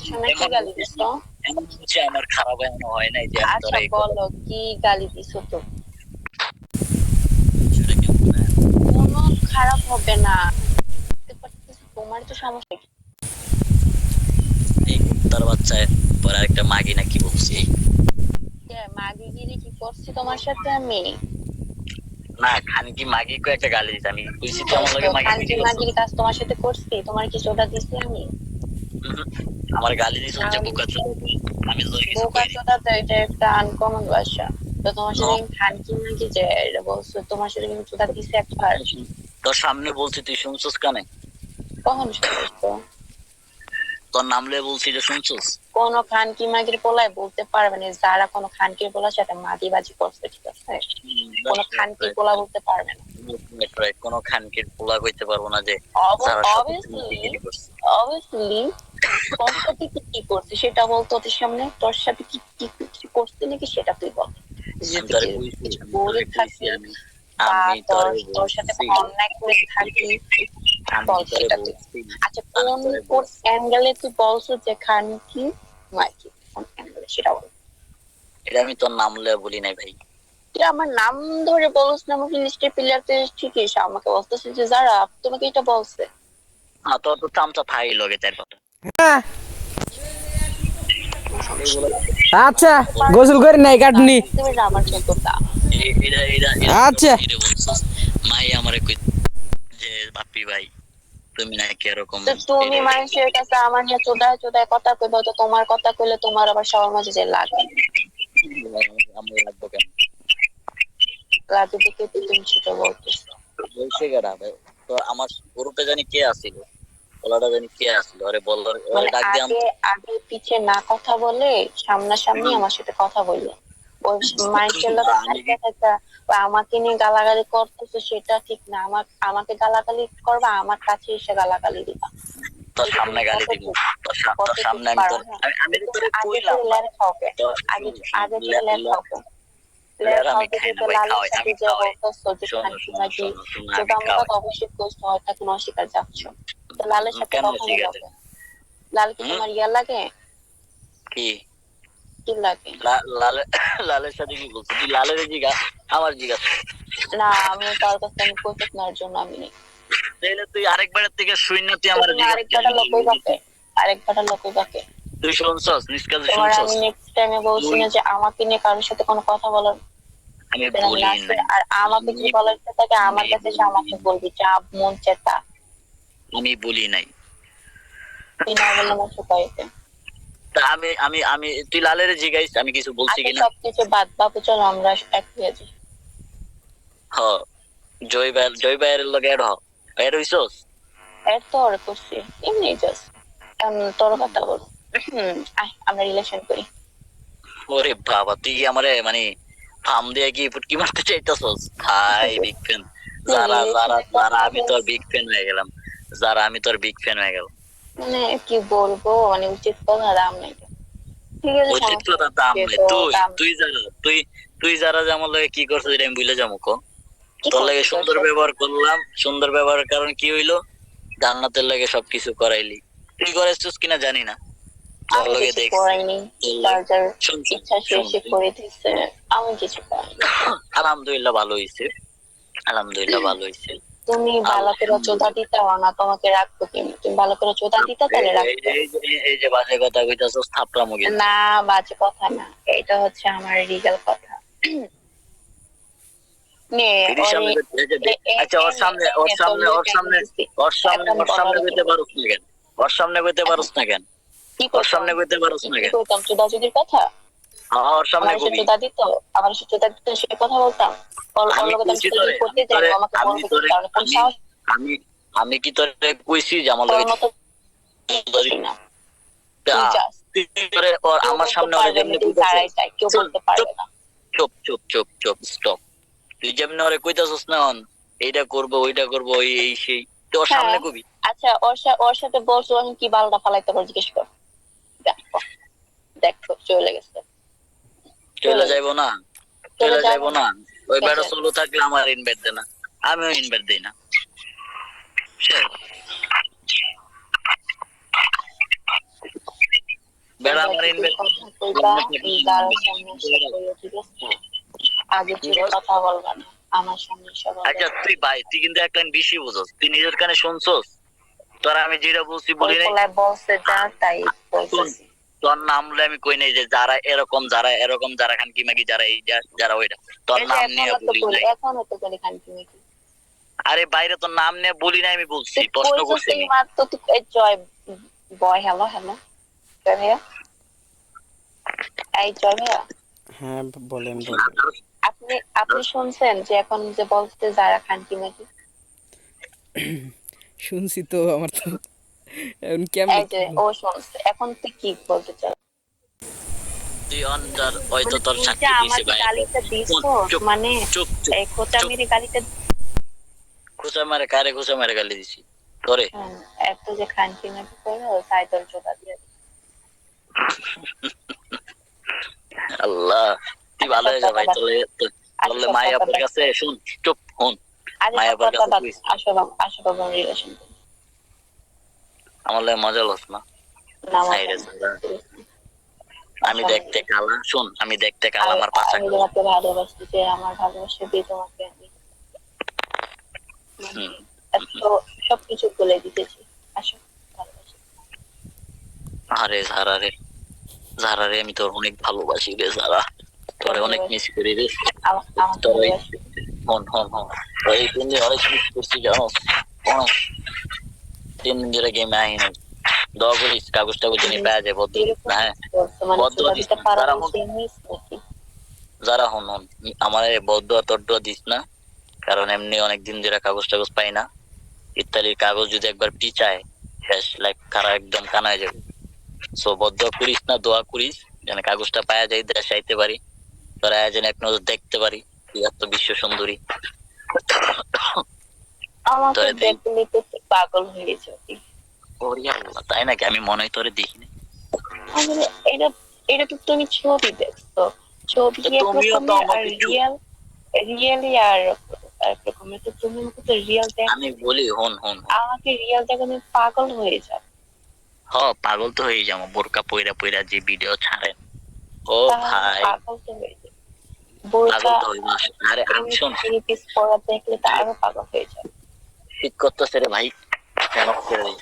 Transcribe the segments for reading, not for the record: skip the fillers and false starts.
সময় কি গালি দিছো? এমন হচ্ছে আমার খারাপ এমন হয় নাই যে আমি আচ্ছা তোরে এই কথা বলো কি গালি দিছো তো? সেটা কেমন না? কোনো খারাপ হবে না, বুঝতে পারতেছি তোমার তো সমস্যা কি? এই কুত্তার বাচ্চায় পরে আরেকটা মাগি নাকি বলছি। মাগিগিরি কি করছি তোমার সাথে আমি? না খানকি মাগি কো একটা গালি দিতে আমি কইছি তুই আমার তো লগে মাগি খানকি গিরি করছিস। মাগির কাজ তোমার সাথে করছি? তোমার কি চোদা দিছি আমি? উহুম, আমার গালি দিছিস যে তাহলে বোকা চোদা তুই। আমি তোরে কিছু বোকা কইনি। চোদা তো এটা একটা আনকমন ভাষা। তো তোমার ন সাথে আমি খানকি মাগি যে এটা বলছো, তোমার সাথে কিন্তু চোদা দিছি একবার। তোর সামনে বলছি তুই শুনছিস কানে? কখন শুনছো? তোর নাম লয়ে বলছি যে শুনছিস? কোন খানকি মাগির পোলায় বলতে পারবে না যারা কোনো খানকির পোলার সাথে মাগিবাজি করছে, ঠিক আছে? কোন খানকির পোলা বলতে পারবে না। কোনো খানকির পোলা কইতে পারবো না যে যারা সাথে অবভিয়াসলি, মাগি করছে। অবভিয়াসলি তোর সাথে কি কি করছে সেটা বলতো ওদের সামনে, তোর সাথে কি কি কি করছে নাকি সেটা তুই বল। আমি যদি তোরে কইছি কিছু আমি করে তোরে কইছি থাকি আমি বা আমি তোর তোরে তোর সাথে বলছি অন্যায় করে থাকি, আমি বল তোরে সেটা তুই। বলছি আচ্ছা আমি কোন তোরে কোন বলছি অ্যাঙ্গেলে তুই বলছো যে খানকি মাগি, কোন অ্যাঙ্গেলে সেটা বল। এটা আমি তোর নাম লয়ে বলি নাই ভাই। তুই আমার নাম ধরে বলছ না, আমাকে লিস্টে প্লেয়ারতে ঠিকই এসে আমাকে বলতেছে যে যারা তোমাকে এটা বলছে। তোর তো চামচা থাই লগে চার কথা হ্যাঁ, কোনো সমস্যা এইগুলো নেই। আচ্ছা বল। গোসল করে নাই কাটনি। বুঝতে পারছি আমার যোগ্যতা। এরা আচ্ছা কি রে বলছিস? মাই আমারে কই যে বাপ্পি ভাই তুমি নাকি এরকম তো তুমি এরে মানুষের কাছে আমার নিয়ে চোদায় চোদায় কথা কইবা, তো তোমার কথা কইলে তোমার আবার সবার মাঝে যে লাগে, আমি রাখবো কেন? লাগে দেখে তো তুমি সেটা বলতেছো। বলছে কেডা ভাই? তো আমার গ্রুপে জানি কে আসিল, বলাটা জানি কে আসিল, আরে বল ওরে মানে ডাক দিয়ে আগে আনতো। আগে পিছে না কথা বলে সামনাসামনি আমার সাথে কথা বললো। ওই মানুষের লোক আমি কি থাকতে থাকতে বা আমাকে নিয়ে গালাগালি করতেছে সেটা ঠিক না। আমাকে গালাগালি করবা, আমার কাছে এসে গালাগালি দিবা। তোর এটা সামনে তুমি গালি কত দিব? ঠিক, তোর কত ঠিক সামনে আমি পারো? তোর হ্যাঁ, আমি তো তুমি তোরে আগে কইলাম থেকে ভাই। লের খাওকে, তো আগে শোন শোন আগে থেকে লের খাওকে। লের লেয়ার আমি খাওকে খাই না যে ভাই, লালের খাওয়াই সাথে আমি যে খাওয়াই। বলতেছো যে শোনো খানকি শোনো মাগি, শোনো শোনো আমি চোদা মোদা খাওয়াই। তো অবশ্যই করছো, এখন অস্বীকার যাচ্ছ। তো লালের সাথে কেন কখনো ঠিক আছে? যাবে? লাল কি হুম তোমার ইয়া লাগে? কি কি লাগে? লালের লালের সাথে কি বলছিস তুই? লালের জিগা আমার জিজ্ঞাসা। না, আমি তার কাছে আমি কৈফিয়ত নেওয়ার জন্য আমি নেই। তাহলে তুই আরেকবারের থেকে শুই না তুই তো আমার তুমি জিজ্ঞাসা কেন? আরেকবারটা লোকই বাকে, আরেকবারটা লোকই বাকে। তুই শুনছস নিষ্কাশে তোমার শুনছস? আমি নেক্সট টাইমে বলছি তুই না যে আমাকে নিয়ে কারোর সাথে কোনো কথা বলার আমি প্ল্যান না বলি আছে। নাই আর আমাকে আমি যদি বলার ইচ্ছা থাকে আমি আমার কাছে এসে বলি আমাকে নাই বলবি যা মন চায় তা। আমি বলি নাই। তুই না বললে আমার শুকাইতে। তা আমি আমি আমি তুই লালের জিগাইস আমি কিছু বলছি আচ্ছা কিনা? সবকিছু বাদ বাবু, চলো আমরা এক হয়ে যাই। হ জয় ভাইয়ের লগে এড হইছস? এর তো ওর করছি এমনি জাস্ট তোর কথা বল। আয় আমরা রিলেশন করি। ওরে বাবা তুই কি আমারে মানে ফার্ম দিয়ে কি ফুটকি মারতে চাইতেছস ভাই? Big fan. যারা যারা রিলেশনের যারা কথা আমি তোর বলছি, বিগ ফ্যান হয়ে গেলাম। যারা আমি তোর বিগ ফ্যান হয়ে গেলাম। মানে কি বলবো, মানে উচিত কথা দাম নাই। ঠিক আছে উচিত সমস্যা কথা নেই, দাম নাই। যেহেতু তুই দাম তুই যারা তুই তুই যারা যে আমার লগে কি করছিস এটা আমি ভুলে যাবো কো? কি তোর লাগে করছি তোর সুন্দর সাথে? ব্যবহার করলাম, সুন্দর ব্যবহারের কারণ কি হইলো? জান্নাতের লাগে সবকিছু করাইলি। তুই করেছিস কিনা জানি না, তোর আমি লগে কিছু দেখছি। করাইনি, তোর যার লগে যার শোন শোন ইচ্ছা সে শোন সে তুই করে দিচ্ছে। আমি কিছু করাইনি। আলহামদুলিল্লাহ ভালো হইছে, আলহামদুলিল্লাহ ভালো হইছে। তুমি ভালো করে চোদা আলহামদুলিল্লাহ। দিতে না, তোমাকে রাখতো কেন? তুমি ভালো করে চোদা দিতা এই তাহলে এই রাখতো। এই এই যে বাজে কথা কইতাছস থাপড়ামো কিন্তু। না, বাজে কথা না, এটা হচ্ছে আমার রিগাল কথা। নে ফিরির ওরে, সামনে এই যে আচ্ছা ওর এনে সামনে ওর এনে তোর সামনে ওর লইগা এনে সামনে দিছি। ওর সামনে এখন ওর সামনে বলার কি কইতে পারুস না কেন? ওর সামনে কইতে এখন পারুস না কেন? কি ওর করতাম? সামনে কইতে পারুস না কি কেন? করতাম চোদাচুদির কথা? হ্যাঁ, ওর সামনে আমার এসে কবি। চোদা দিত, আমার এসে চোদা দিত সে কথা বলতাম? ওর আমি লোকে তো আমি কইছি চোদাচুদি তোরে করতে আমি যাই, তোরে ও আমাকে আমি বলবে কি তোরে কারণে? কোন আমি সাহস? আমি আমি কি তোরে কইছি যে আমার তোর লগে মতো ধরি? না, তুই যাস। তুই তোরে কেউ আমার বলতে সামনে ওরে পারবে না যেমনি তুই কইতাছস। দাঁড়াই যাই, কেউ চুপ বলতে চুপ পারবে না। চুপ চুপ চুপ চুপ স্টপ। তুই যেমনি ওরে কইতাছস না এইটা করবো ওইটা করবো ওই এই সেই, তুই ওর হ্যাঁ, সামনে কবি। আচ্ছা ওর সাথে বলছো আমি কি বালটা ফালাইতে পারো জিজ্ঞেস কর। দেখো, দেখো চলে গেছে, চলে চলে যাইবো গেছে। না? চলে চলে যাবে যাইবো না, না? ওই এই বেড়া যে সোলো থাকলে আমার ইনভাইট দে না, আমিও ইনভাইট দিই না। শেষ। বেড়া এবার আমার যদি কথা কইবা এই যারা সামনে এসে কইও, ঠিক আছে? আগে চুরি কথা বলবা না, আমার সামনে এসে বলবা। আচ্ছা তুই ভাই, তুই কিন্তু এক লাইন বেশি বুঝোস, তুই নিজের কানে শুনছস? তোরা আমি যেটা বলছি বলি ওই নাই? পোলায় বলছে যা তাই শোন, বলতেছি। তোর নাম বলে আমি কই নাই যে যারা এরকম, যারা এরকম, যারা খানকি মাগি, যারা এই যারা ওইটা, তোর এই যে নাম নিয়ে বলি নাই। এখনো তো বলি খানকি নাকি। আরে বাইরে তোর নাম নিয়ে বলি নাই, আমি বলছি, তুই প্রশ্ন কইছস করছি এই আমি। মাত্র, তুই এই জয় বয়, হ্যালো হ্যালো জয় ভাইয়া, এই জয় ভাইয়া, হ্যাঁ বলেন বলেন। আপনি আপনি শুনছেন যে এখন যে বলতে যারা খানকি নাকি? শুনছি তো, আমার তো এখন কেমনে এই কি যে ও শুনছে, এখন তুই কি বলতে চাস? তুই অন্ডার হয়তো মানে তোর তুই যে সাক্ষী দিছে আমাকে ভাই। গালিটা দিছস, চুপ মানে চুপ চুপ এই খোঁচা চুপ। মেরে গালিটা, খোঁচা মারে কারে? খোঁচা মারে গালি দিছি তোরে? এত যে খানকি নাকি করে সাইকেল চোদা দিয়ে। আল্লাহ, তুই আচ্ছা ভালো সব হয়ে যা কথা ভাই। বাদ, চলে আচ্ছা চলে সব কথা মায়াপুর বাদ, কাছে শুন। চুপ হন। আচ্ছা সব মায়াপুর কথা কাছে বাদ, তুই আসো বাবা, আসো বাবা রিলেশন আমার লাগে মজা লস না। না সাইডে মজা সাইডে। আমি না। দেখতে কালা, শুন আমি দেখতে কালা, আমার পাশা আমি কালা। তোমাকে ভালোবাসি, যে আমার ভালোবাসা দিয়ে তোমাকে আমি মানে হুম। এত সবকিছু বলে দিতেছি। আসো ভালোবাসি। আরে ঝারা রে, ঝারা রে, আমি তোর অনেক ভালোবাসি রে ঝারা, তোরে অনেক ভালোবাসি, মিস করি রে। আমাকে তোর ওই ভালোবাসি। হন হন হন, ওই 3 দিন অনেক মিস করছি জানো, অনেক। 3 দিন ধরে গেমে আই নাই। দোয়া করিস কাগজ টাগজ জানি পাওয়া যায়, বদ্ধ দিস এরকম না, হ্যাঁ? করছো মানে বদ্ধ চোদা দিস দিতে না পারো যারা না, হন, সেই মিস নাকি? যারা হন হন, আমার বদ্ধ তড্ড দিস না, কারণ এমনি অনেক দিন ধরে কাগজ টাগজ পাই না। ইত্যাদির কাগজ যদি একবার পিচায়, শেষ, লাইক খারা একদম কানা হয়ে যাবে। সো বদ্ধ করিস না, দোয়া করিস যেন কাগজটা পাওয়া যায়, দেশে আইতে পারি, তোরা যেন এক নজর দেখতে পারি, তুই এত বিশ্ব সুন্দরী। আমাকে তোরে দেই। দেখলে তো তুই পাগল হয়ে যাবি। ওরে আল্লাহ, তাই নাকি? আমি মনে হয় তোরে দেখিনি। আসলে এটা এটা তো তুমি ছবি দেখছো, ছবি তো তুমিও তো একরকমের আর আমাকে রিয়েল রিয়েলি আর একরকমের। তো তুমি আমাকে তো রিয়েল আমি দেখো, বলি হন হন হন। আমাকে রিয়েল দেখো, তুমি পাগল হয়ে যাও। হ, পাগল তো হয়ে যাবো, বোরকা পইরা পইরা যে ভিডিও ছাড়েন। ও তাহলে ভাই, পাগল তো হয়ে যাবে। পাগল বোরকা তো হইব। আরে আমি এমনি শোন, থ্রি পিস পরা দেখলে তো আরো পাগল হয়ে যাবে। ঠিক করতেছে রে ভাই, কেন ছেড়ে দিই?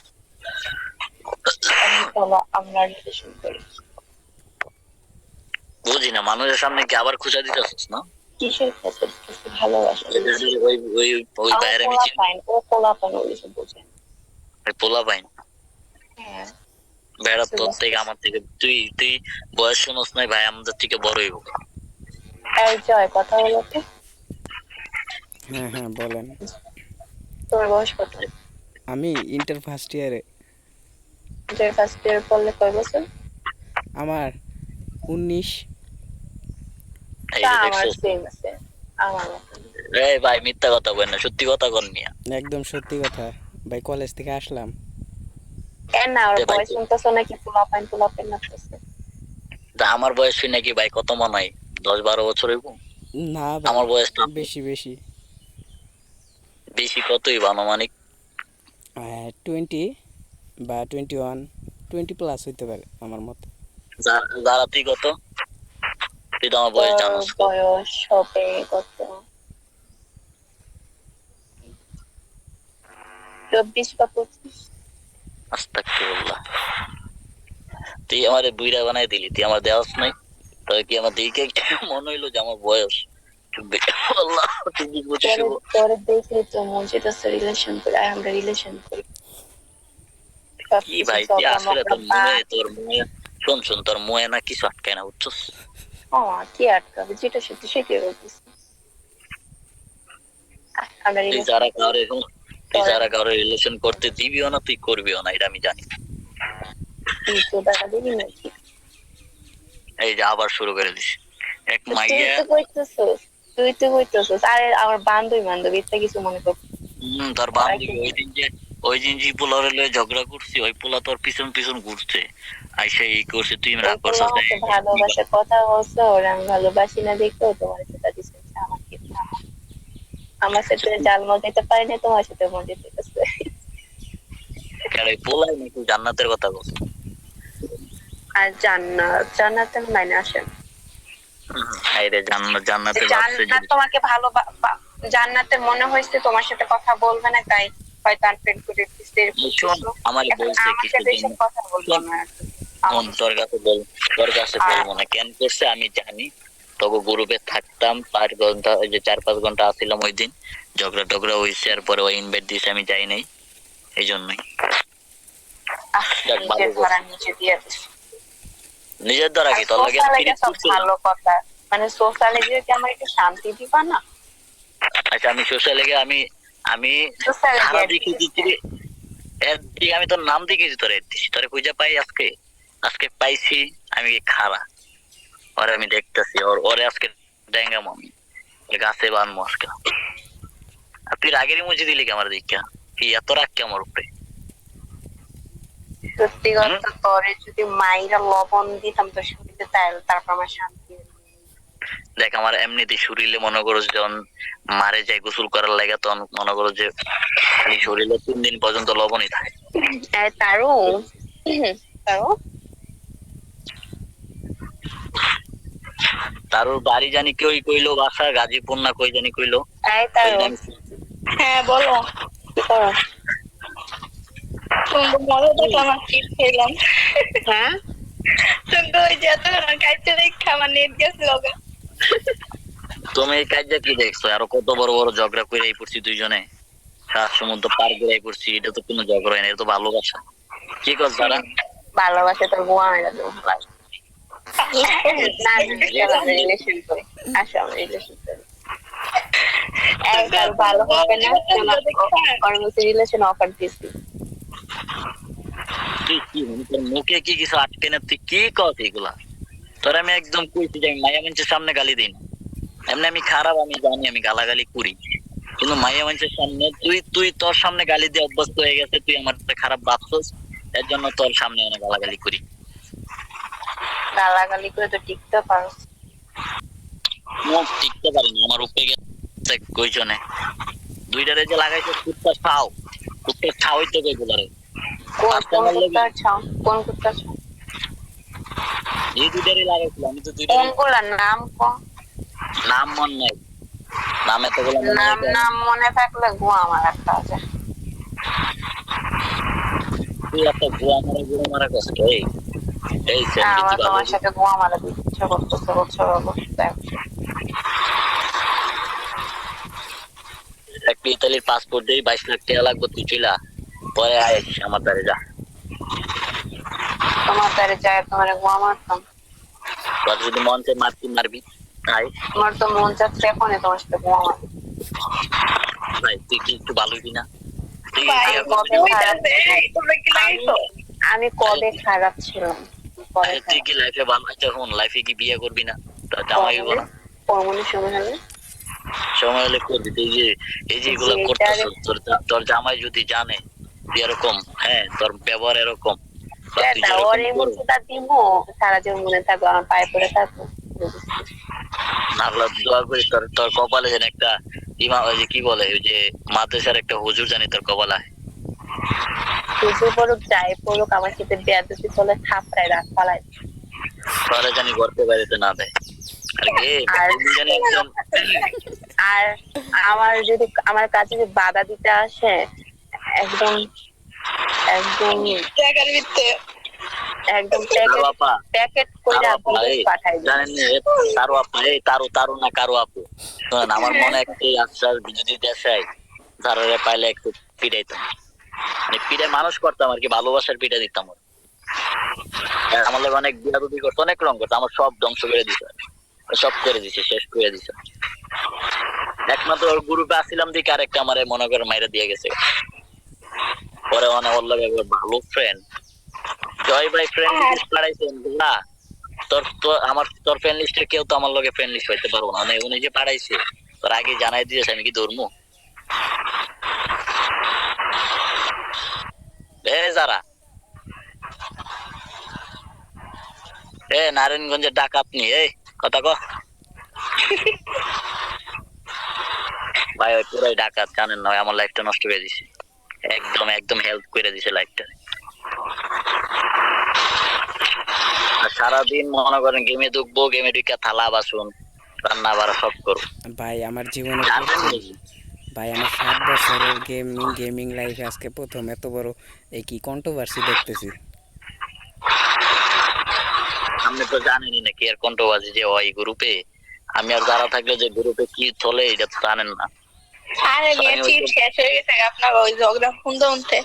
আমি চলো আমরা রিলেশন করি। বুঝি না, মানুষের সামনে কি আবার খুঁজা দিতেছিস না? কিসের কাছে ভালোবাসা দিচ্ছি? ওই ওই ওই আমার বাইরে আমি পোলা চিনি, পাইন, ও পোলা পাইন ওইসব বোঝে না। ওই পোলা পাইন। হ্যাঁ বেড়া বুঝতে তোর থেকে, পারছিস। আমার থেকে, তুই তুই বয়স শুনোস নাই ভাই, আমাদের থেকে বড় হইব। এই জয় কথা বলতে, হ্যাঁ হ্যাঁ বলেন। তোমার বয়স কত? আমি ইন্টার ফার্স্ট ইয়ারে। জয় ফার্স্ট ইয়ার পড়লে কয় বছর? আমার 19। এই তা যে আমার দেখছিস? সেম আছে, আমার মতো। এই ভাই মিথ্যা কথা কই না, সত্যি কথা কন মিয়া। একদম সত্যি কথা ভাই, কলেজ থেকে আসলাম। কেন না, ওর তে ভাই, বয়স শুনতেছো নাকি? পোলা পাইন লাগতেছে। আমার বয়স শুই নাকি ভাই কত মনে হয়? 10-12 বছর হইব। না ভাই, আমার বয়স তো বেশি বেশি। বেশি কতই বা আনুমানিক? 20 বা 21, 20 প্লাস হইতে পারে আমার মতে। যারা তুই কত? তুই তো আমার বয়স তোর জানোস কত? বয়স হবে কত? 24 বা 25। আস্তাগফিরুল্লাহ। তুই আমারে বুইড়া বানাই দিলি, তুই আমার দেওয়াস নাই। তবে কি আমার দিকে মনে হইলো যে আমার বয়স আল্লাহ, তুই কি বুঝিস? তোরে তোরে দেখলে তো মসজিদ আছে রিলেশন করি, আর আমরা রিলেশন করি কি সবকিছু ভাই, তুই ঝগড়া আসলে মগড়া বা। তোর মুয়ে, শোন শোন, তোর মুয়ে না কিছু আটকায় না, বুঝছস? ও কি আটকাবে, যেটা সত্যি সেটাই বলতেছি। আমরা তুই রিলেশন যারা করি। কাউরে তুই তোর যারা কাউরে রিলেশন করতে দিবিও না, তুই করবিও না, এটা আমি জানি। কি চোদাটা দিবি নাকি? এই যে আবার শুরু করে দিস এক তো তুই মাইয়া। তো কইতেছস, তুই তো কইতেছস, আরে আমার বান্ধবী বান্ধবী তা কিছু মনে কর। তোর ওরা বান্ধবী কি ওই দিন যে পোলারে লয়ে ঝগড়া করছি, ওই পোলা তোর পিছন পিছন ঘুরছে, আইসা এই করছে, তুই ওই রাগ পোলা করছিস আমাকে ভালোবাসার কথা বলছে, ওরা আমি ভালোবাসি না দেখেও তোমার সাথে দিচ্ছে আমাকে। আমার সাথে জাল মজাইতে পারি না, তোমার সাথে মজাইতে গেছে। পোলাই নাকি জান্নাতের কথা বলছে? আর জান্নাতের লাইনে আসেন। হাইরে জান্নাতে ভাবছে জান্নাত তোমাকে ভালো জান্নাতে মনে হয়েছে তোমার সাথে কথা বলবে না, তাই হয়তো আনফ্রেন্ড করে দিচ্ছে। শোন, আমার বলছে আমার কিছু সাথে এসব কথা বলবো না আর কি। তোর কাছে বলবো না কেন করছে আমি জানি। তবে গ্রুপে থাকতাম 5 ঘন্টা, ওই যে 4-5 ঘন্টা আসছিলাম ওই দিন, ঝগড়া টগড়া হয়েছে, আর পরে ওই ইনভাইট দিয়েছে, আমি যাই নাই এই জন্যই। নিজের ধরা নিচে দিয়ে দিচ্ছে। নিজের দ্বারা কি তোর লাগে ভালো কথা, মানে সোশ্যালে গিয়ে কি আমার একটু শান্তি দিবা না? আচ্ছা, আমি সোশ্যালে গিয়ে আমি খারাপ দিকে দিচ্ছি, এর দিকে আমি তোর নাম দেখেছি, তোরে খুঁজে পাই আজকে পাইছি আমি খারাপ। ওরে আমি দেখতেছি ওরে আজকে ডেঙ্গা মামি গাছে বানবো আজকে। আর তুই রাগেরই মুছে দিলি কি আমার দিকে? কি এত রাগ কি আমার উপরে? সত্যি কথা, তোরে যদি মাইরা লবণ দিতাম তো শরীরে, তারপর আমার শান্তি। দেখ, আমার এমনিতে শরীরে মনে করো যখন মারে যাই গোসল করার লাগে, তখন মনে করো যে খালি শরীরে 3 দিন পর্যন্ত লবণই থাকে। তারও তার বাড়ি জানি কেউই কইলো, বাসা গাজীপুর না কই জানি কইলো। হ্যাঁ বলো, কি করো? মজা দেখলাম আর কি খেলাম। হ্যাঁ কিন্তু ওই যে তোমার কাছে রেখা আমার নেট গেছিল। তুমি এই কাজটা কি দেখছো? আরো কত বড় বড় ঝগড়া কইরাই পড়ছি দুইজনে, সাত সমুদ্র পার কইরাই পড়ছি। এটা তো কোনো ঝগড়া হয় না, এটা তো ভালোবাসা। কি কর তারা ভালোবাসে তোর গোয়া মেলা দেবো। রিলেশন করি, আসো আমরা রিলেশন করি। একবার ভালো হবে না, রিলেশন অফার দিচ্ছি। মুখে কি কিছু আটকে না? তুই কি কস এগুলা? তোর আমি একদম কইছি যে আমি মায়া মানুষের সামনে গালি দিই না। এমনি আমি খারাপ, আমি জানি আমি গালাগালি করি, কিন্তু মায়া মানুষের সামনে তুই তোর সামনে গালি দিয়ে অভ্যস্ত হয়ে গেছে, তুই আমার খারাপ ভাবছস, এর জন্য তোর সামনে অনেক গালাগালি করি। গালাগালি করে তো টিকতে পারো? টিকতে পারি না, আমার উপরে গেছে কইজনে। দুইটারে যে লাগাইছে কুত্তা ছাওই তো কইগুলারে। কোন কুত্তা? এই দুইটারই লাগাইছিল, আমি তো কোনগুলার নাম কো? নাম মন নাই, নাম এতগুলো নাম মনে থাকলে গো আমার একটা আছে। তুই একটা গুয়া মারা কষ্ট। এই আমার তোমার সাথে গোয়া মারা দিতে ইচ্ছা করতেছে, বলছো একটা ইতালির পাসপোর্ট দিয়ে 22 লাখ টাকা লাগবে, তুই চইলা পরে আয় আমার দ্বারে যা। তোমার দ্বারে যায় তোমার গোয়া মারতাম। তোর যদি মন চায় মারবি তাই। তোমার তো মন চাচ্ছে এখন তোমার সাথে গোয়া মার। ভাই তুই কি একটু ভালো হবি না? আমি কবে খারাপ ছিলাম? তুই কি লাইফে ভালো আছে? এখন লাইফে কি বিয়ে করবি না? জামাই হইব না? সময় হলে করবি। এই যে এগুলো করতেছ, তোর জামাই যদি জানে তুই এরকম, হ্যাঁ তোর ব্যবহার এরকম, সারা জীবন মনে থাকবো, আমার পায়ে পড়ে থাকবো। দোয়া করি তোর কপালে যেন একটা ইমাম, ওই যে কি বলে, ওই যে মাদ্রাসার একটা হুজুর জানি তোর কপালে। হুজুর পড়ুক যাই পড়ুক, আমার সাথে বেয়াদবি করলে থাপড়ায় রাখ পালায়। তোরা জানি ঘরতে বাড়িতে না দেয়। আর আমার যদি আমার কাছে যদি বাধা দিতে আসে, একদম প্যাকেট করে পাঠাই তারও না কারো আপু। আমার মনে একটাই আশ্বাস, যদি দেশাই যারা পাইলে একটু পিটাইতাম, মানে পিটাই মানুষ করতাম আর কি, ভালোবাসার পিঠা দিতাম। আমার লোক অনেক বিয়াদবি করতো, অনেক রং করতো, আমার সব ধ্বংস করে দিত, সব করে দিছে, শেষ করে দিছে। একমাত্র ওর গ্রুপে আসছিলাম দিকে আরেকটা আমার মনে করে মাইরা দিয়ে গেছে। পরে অনেক ওর লগে ভালো ফ্রেন্ড, জয় ভাই ফ্রেন্ড লিস্ট পাঠাইছেন না? তোর ফ্রেন্ড লিস্টে কেউ তো আমার লগে ফ্রেন্ড লিস্ট হইতে পারবো না, মানে উনি যে পাঠাইছে তোর আগে জানাই দিয়েছে, আমি কি ধরবো? যারা নারায়ণগঞ্জের ডাকাত নি, এই কথা ক ভাই, ওই পুরাই ডাকাত, জানেন না? আমার লাইফটা নষ্ট করে দিছে, একদম হেল্প করে দিছে লাইফটা। সারাদিন মনে করেন গেমে ঢুকবো, গেমে ঢুকে থালা বাসন রান্না বাড়া সব করবো। ভাই আমার জীবনে জানেন প্রথম, নাকি? ভাই আমার 7 বছরের গেমিং লাইফে আজকে প্রথম এত বড় এই কি কন্ট্রোভার্সি দেখতেছি। আপনি তো জানেনই নাকি আর কন্ট্রোভার্সি যে হয় গ্রুপে। আমি আর যারা থাকলে যে গ্রুপে কি চলে এটা তো জানেন না। আরে আমি মেয়ে ওই চিপ দিন- শেষ হয়ে গেছে আপনার ওই ঝগড়া শুনতে শুনতে।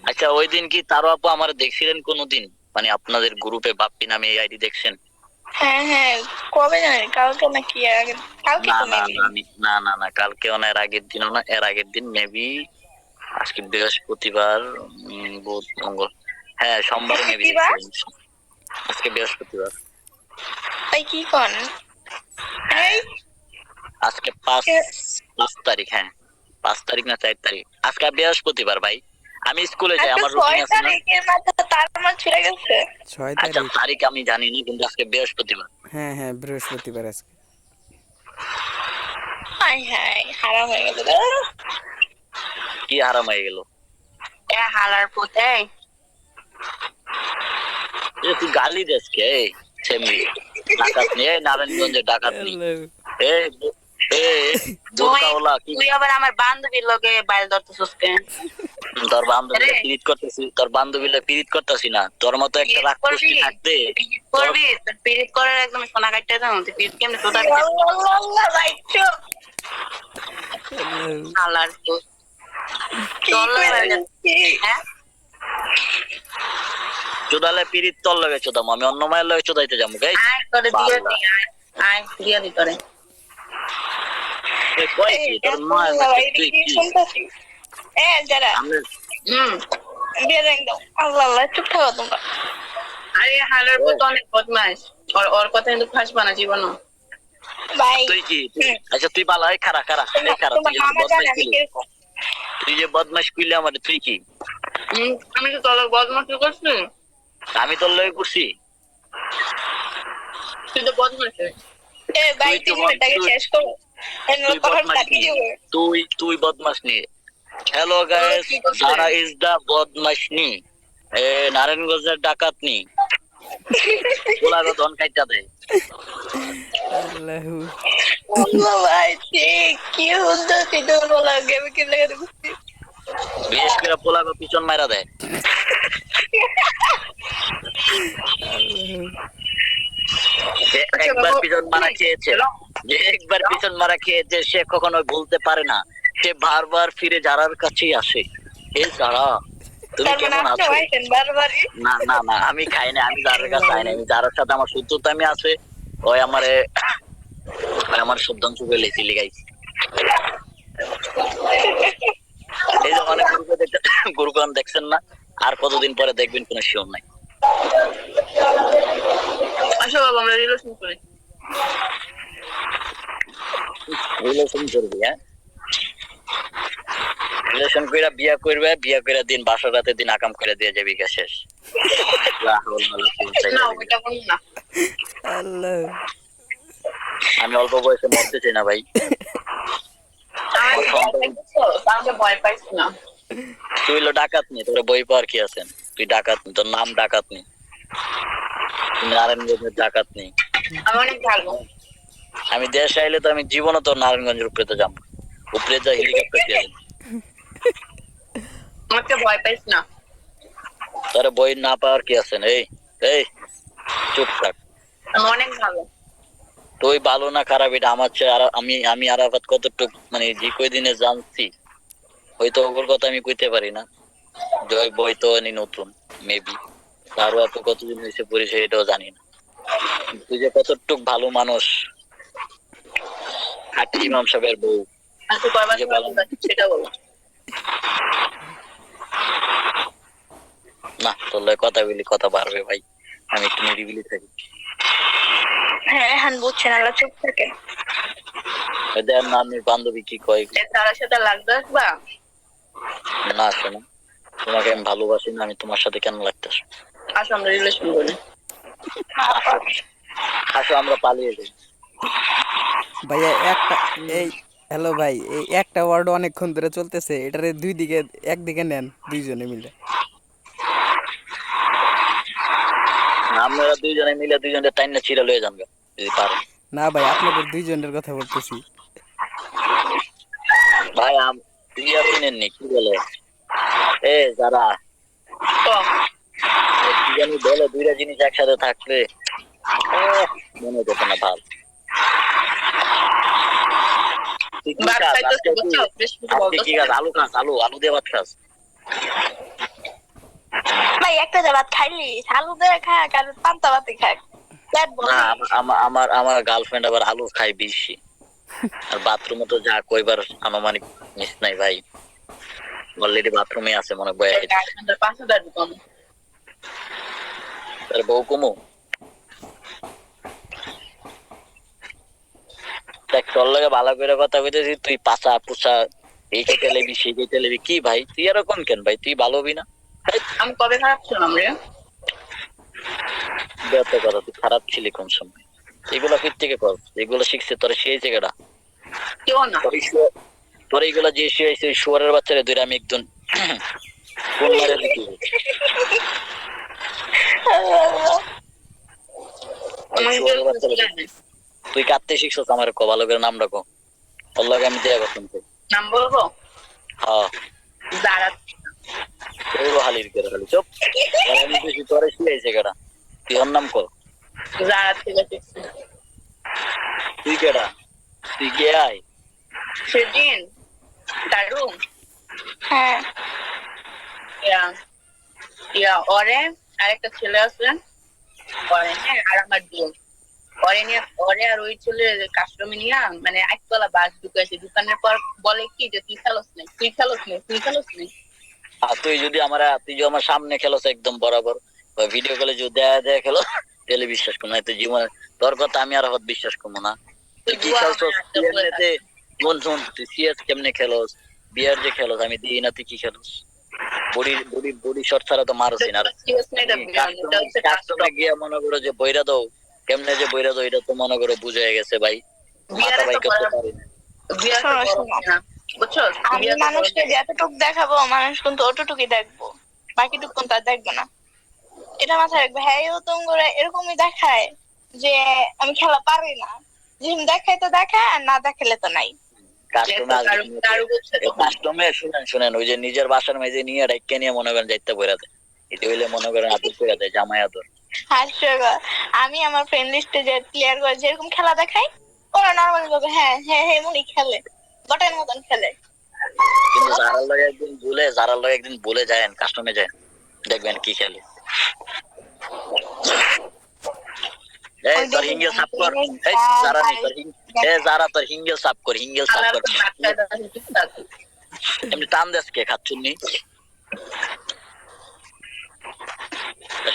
আচ্ছা ওই দিন কি তারও আপু আমার দেখছিলেন কোনোদিন? মানে আপনাদের গ্রুপে বাপ্পি নামে এই আইডি দেখছেন? হ্যাঁ হ্যাঁ, কবে জানি কালকে নাকি এর আগে, কালকে না তো না মেবি। না না না না, কালকেও না, এর আগের দিনও না, এর আগের দিন মেবি আজকে বৃহস্পতিবার, বুধ মঙ্গল, হ্যাঁ সোমবার মেবি বৃহস্পতিবার? দেখছিলেন। আজকে বৃহস্পতিবার। তাই কি কন? এই আজকে 5 তারিখ, হ্যাঁ 5 তারিখ না 4 তারিখ, আজকে বৃহস্পতিবার ভাই। আমি স্কুলে যাই, আজকে আমার রুটিন 6 আছে না। তারিখের মাঝে তো তার মাস ছুটে গেছে। 6 আচ্ছা তারিখ তারিখ আমি জানি না, কিন্তু আজকে বৃহস্পতিবার। হ্যাঁ হ্যাঁ বৃহস্পতিবার আজকে। হাই হাই, হারাম হয়ে গেল রে। কি হারাম হয়ে গেল? এ হালার পুতে। তুই গালি দিস কে? সেমনি ডাকাত নিয়ে নারায়ণগঞ্জে ডাকাত নি। হ্যালো, এ এ বোরকাওয়ালা কি তুই আবার আমার বান্ধবীর লগে বাইল ধরতেছিস কেন? তোর বান্ধবীলে পিরিত করতেছি, তোর বান্ধবীলে পিরিত করতেছি না, তোর মতো একটা রাগ পুষ্টি থাকতে করবি পিরিত করার একদম সোনা কাটতে দাও, তুই পিরিত কেমনে তোতা দিতে? আল্লাহ ভাই চুপ। হ্যালো। হালার পুত। চল হ্যাঁ চোদালে পিরিত তোর লগে চোদাম, আমি অন্য মায়ের লগে চোদাইতে যাবো গাই। আয় করে দিয়ে দি, আয় আয় দিয়ে দি করে। কই কি তোর মায়ের কাছে তুই কি? এ যারা আমি বেরেং দাও, আল্লাহ আল্লাহ চুপ থাকো তোমরা। আরে হালার পুত অনেক বদমাশ, ওর কথা কিন্তু ফাঁসবা না জীবনও। ভাই তুই কি আচ্ছা তুই বালা, এই খারা খারা এই খারা, তোমার তুই যে মামা জানে বদমাশ আমি করলি, কিরকম। তুই যে বদমাশ করলি আমার, তুই কি? আমি তো তোর বদমাশি করছি। আমি তোর লগে করছি? তুই তো বদমাশ। এ ভাই তুই তো 3 মিনিট আগে শেষ করো, তুই কথা বদমাশ কাটিয়ে নি, যাবে। তুই বদমাশ নি। হ্যালো গাইস, কি করছে? যারা ইজ দা বদমাশ নি, এ নারায়ণগঞ্জের ডাকাত নি, গোলাগো ধন কাইটা দে। আল্লাহু আল্লাহ ভাই ঠিক কি সুন্দর ভিডিও লাগে, আমি কি লাগে দেখছি। বিশেষ করে পোলাগো পিছন মাইরা দেয়। আল্লাহু যে একবার পিছন মারা খেয়েছে, যে একবার পিছন মারা খেয়েছে সে কখনো ভুলতে পারে না, সে বারবার ফিরে যারার কাছেই আসে। এ যারা, তুমি তার মানে কেমন আপনি আছো? ভাইছেন বারবারই। না না না, আমি খাই না, আমি যার কাছে খাই না, আমি যার সাথে আমার শত্রুতা আমি আছে ওই আমারে, ওই আমার শুদ্ধাংশ বলে চিলি গাইছি। এই যে অনেক গ্রুপে দেখতে, গুরুগান দেখছেন না, আর কতদিন পরে দেখবেন কোনো শিওর নাই। আসো বাবা আমরা রিলেশন করি। রিলেশন করবি? হ্যাঁ রিলেশন কইরা বিয়া করবে, বিয়া কইরা দিন বাসর রাতে দিন আকাম করে দিয়ে যাবি, গা শেষ। না ওটা বল না। আল্লাহু আমি অল্প বয়সে মরতে চাই না ভাই। আমি ভয় পাইছি না। তুই হলো ডাকাত নি, তোর বই পাওয়ার কি আছেন? তুই ডাকাত নি, তোর নাম ডাকাত নি, নারায়ণগঞ্জের ডাকাত নি। আমি অনেক ভালো। আমি দেশে আইলে তো আমি জীবনও তোর নারায়ণগঞ্জের উপরে তো যাবো, উপরে যা হেলিকপ্টার দিয়ে যাবো। আমাকে ভয় পাইছ না। তোর বই না পাওয়ার কি আছেন? এই এই চুপ থাক। আমি অনেক ভালো। তুই ভালো না খারাপ এটা আমার চেয়ে, আর আমি আরাফাত কতটুক মানে যে কই দিনে জানছি, হয়তো ওর কথা আমি কইতে পারি না। জয় বই তো আমি নতুন মেবি, আরো আপু কতদিন হয়েছে পরিচয় এটাও জানি না। তুই যে কতটুক ভালো মানুষ, খাটি ইমাম সাহেবের বউ, আজকে কয়বার যে ভালো সেটা বলো। না, তোর লগে কথা বলি কথা বাড়বে ভাই, আমি একটু নিরিবিলি থাকি। হ্যাঁ হ্যাঁ বুঝছেন, আল্লাহ চুপ থাকে। দেন না, আমি বান্ধবী কি কয় তার সাথে লাগবে বা না, শোনো তোমাকে আমি ভালোবাসি না, আমি তোমার সাথে কেন লাগতেছ? আসো আমরা রিলেশন করি। আসো আমরা পালিয়ে যাই। ভাইয়া একটা এই হ্যালো ভাই, এই একটা ওয়ার্ড অনেকক্ষণ ধরে চলতেছে, এটারে দুই দিকে একদিকে নেন দুইজনে মিলে। আপনারা দুইজনে মিলে দুইজনের টাইম ছিঁড়ে লয়ে যান গা, যদি পারেন। না ভাই আপনাদের দুইজনের কথা বলতেছি। ভাই ইয়া চিনেননি কি বলে যারা তো কি জানি বলে দুইটা জিনিস একসাথে থাকলে মনে হতো না ভাল। তুই কি ভাত খাস? খাইতেছে, বুঝছো? বেশি কিছু আজকে কি বলতেছে খাস? না। আলু খাস? আলু দিয়ে ভাত খাস? ভাই একটা যে ভাত খাইলি আলু দিয়ে খাক আর পান্তা ভাতে খাক, পেট না, ভরে। আমার গার্লফ্রেন্ড আবার আলু খায় বেশি। আর বাথরুমে তো যা কইবার আনুমানিক মিস নাই ভাই, অলরেডি বাথরুমে আছে মনে হয় বয়া খাইতে। গার্লফ্রেন্ডের 5,000 কম। তার বউ কমু দেখ, তোর লগে ভালো করে কথা কইতেছি, তুই পাছা পুছা এই কেটে লেবি সেই কেটে লেবি, কি ভাই তুই এরকম কেন ভাই? তুই ভালো হবি না? আমি কবে খারাপ ছিলাম রে? ব্যর্থ কথা, তুই খারাপ ছিলি কোন সময়? এগুলা কই থেকে কর? এগুলো শিখছে তোর সেই জায়গাটা? কেউ না। তোর এইগুলা যে শিখাইছে ওই শুয়ারের বাচ্চারে ধরে আমি একজন কোন মারে দিতে শুয়ারের বাচ্চারে তুই কাঁদতে শিখছস আমার ক ভালো করে নামটা কো, ওর লগে আমি দেয়া করতাম তো। নাম বলবো? হ্যাঁ যারা ওইগুলো হালির করে খালি চুপ। আর আমি বেশি তোরে শিখাইছে কেডা? তুই ওর নাম কর। যারা থেকে শিখছি। তুই কেডা? তুই কে আয়? সেদিন তারু, হ্যাঁ, ইয়া ইয়া ওরে আরেকটা ছেলে আছে, ওরে হ্যাঁ, আর আমার বোন, ওরে নিয়ে ওরে আর ওই ছেলে কাস্টমে নিয়ে মানে একতলা বাস ঢুকাইছে। দোকানের পর বলে কি যে তুই খেলোস নাই, তুই খেলোস নাই, তুই খেলোস নাই। আর তুই যদি আমার সামনে খেলোস একদম বরাবর ভিডিও কলে যদি দেয়া খেলো তাহলে বিশ্বাস করবো না। তুই জীবনে তোর কথা আমি আর বিশ্বাস করবো না। তুই কি খেলছস এমনিতে? মন শুন, তুই সিএস কেমনে খেলোস, বিয়ার যে খেলোস আমি দিই না, তুই কি খেলোস? বডি শট ছাড়া তো মারছি না। কাস্টমে গিয়া মনে করো যে বইরা দাও, কেমনে যে বইরা দাও এটা তো মনে করো বুঝে গেছে ভাই, মাথা ভাই করতে পারি না। আমি মানুষকে যতটুক দেখাবো মানুষ কিন্তু অতটুকুই দেখবো, বাকিটুক কিন্তু আর দেখবো না। এটা মাথায় রাখবে। হ্যাঁ ও তোমরা এরকমই দেখায় যে আমি খেলা পারি না, যে দেখায় তো দেখায় আর না দেখালে তো নাই। কাস্টমে শুনেন ওই যে নিজের বাসার মেঝে নিয়ে ডাইকে নিয়ে মনে করেন যাইতে বইরা দেয়, এটা হইলে মনে করেন আদর করে দেয়, জামাই আদর। হাস্যকর। আমি আমার ফ্রেন্ড লিস্টে যে প্লেয়ার গুলো যেরকম খেলা দেখাই, ওরা নরমালি বলবে হ্যাঁ হ্যাঁ হ্যাঁ মনি খেলে, বটের মতন খেলে। কিন্তু যারা লগে একদিন বলে যায় কাস্টমে যায়, দেখবেন কি খেলে। তোর হিঙ্গেল সাফ কর, যারা নেই তোর যারা তোর হিঙ্গেল সাফ কর, হিঙ্গেল সাফ কর। এমনি টান দেশ কে খাচ্ছুনি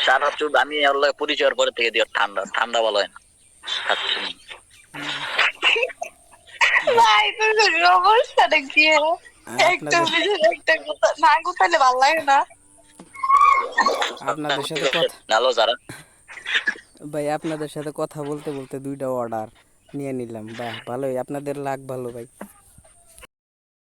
সারা চুপ। আমি ওর লগে পরিচয়ের পরে থেকে দিও ঠান্ডা ঠান্ডা ভালো হয় না খাচ্ছুনি। ভাই তোর অবস্থাটা কি? একটা একটা কথা না গুছাইলে ভালো লাগে না। আপনাদের সাথে কথা নালো যারা ভাই আপনাদের সাথে কথা বলতে বলতে 2টা অর্ডার নিয়ে নিলাম। বাহ ভালোই, আপনাদের লাক ভালো ভাই।